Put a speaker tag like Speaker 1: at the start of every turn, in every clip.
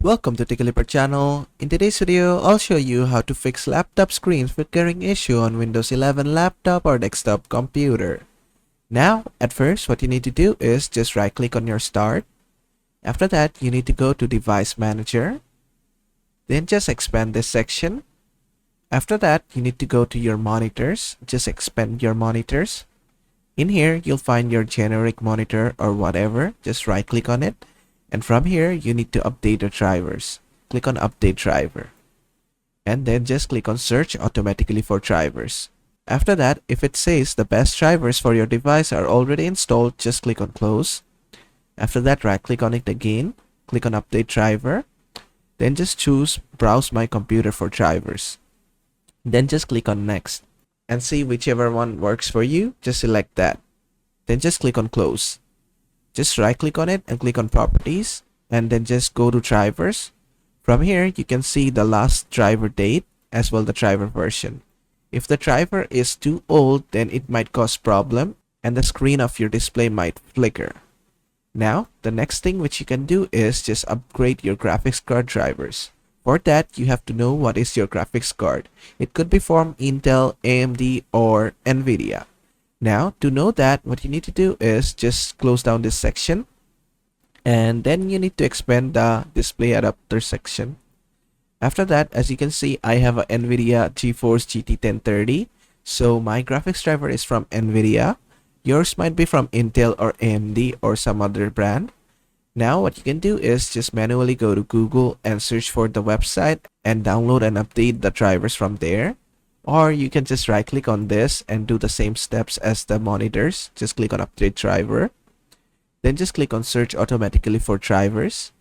Speaker 1: Welcome to Ticklipper channel. In today's video, I'll show you how to fix laptop screen flickering issue on Windows 11 laptop or desktop computer. Now, at first, what you need to do is just right click on your start. After that, you need to go to Device Manager. Then just expand this section. After that, you need to go to your monitors. Just expand your monitors. In here, you'll find your generic monitor or whatever. Just right click on it. And from here, you need to update the drivers. Click on Update Driver. And then just click on Search automatically for drivers. After that, if it says the best drivers for your device are already installed, just click on Close. After that, right click on it again. Click on Update Driver. Then just choose Browse My Computer for drivers. Then just click on Next. And see whichever one works for you, just select that. Then just click on Close. Just right click on it and click on Properties, and then just go to Drivers. From here, you can see the last driver date as well the driver version. If the driver is too old, then it might cause problem and the screen of your display might flicker. Now, the next thing which you can do is just upgrade your graphics card drivers. For that, you have to know what is your graphics card. It could be from Intel, AMD, or NVIDIA. Now, to know that, what you need to do is just close down this section, and then you need to expand the display adapter section. After that, as you can see, I have a NVIDIA GeForce GT 1030. So my graphics driver is from NVIDIA. Yours might be from Intel or AMD or some other brand. Now, what you can do is just manually go to Google and search for the website and download and update the drivers from there. Or you can just right click on this and do the same steps as the monitors. Just click on Update Driver. Then just click on Search automatically for drivers.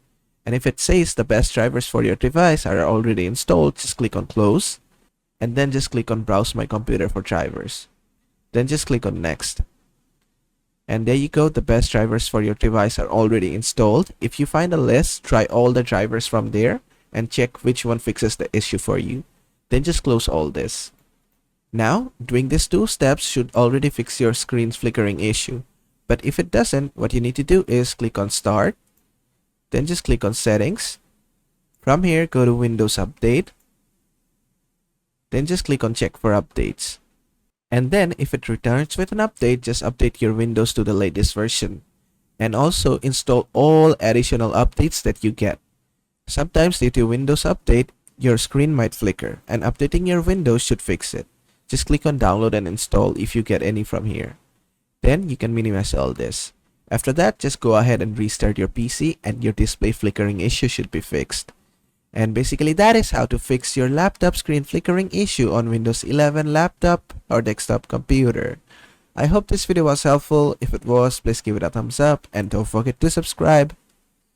Speaker 1: And if it says the best drivers for your device are already installed, just click on Close. And then just click on Browse My Computer for drivers. Then just click on Next. And there you go, the best drivers for your device are already installed. If you find a list, try all the drivers from there and check which one fixes the issue for you. Then just close all this. Now, doing these two steps should already fix your screen's flickering issue. But if it doesn't, what you need to do is click on Start. Then just click on Settings. From here, go to Windows Update. Then just click on Check for Updates. And then if it returns with an update, just update your Windows to the latest version. And also install all additional updates that you get. Sometimes due to Windows Update, your screen might flicker, and updating your Windows should fix it. Just click on Download and Install if you get any from here. Then you can minimize all this. After that, just go ahead and restart your PC and your display flickering issue should be fixed. And basically that is how to fix your laptop screen flickering issue on Windows 11 laptop or desktop computer. I hope this video was helpful. If it was, please give it a thumbs up and don't forget to subscribe.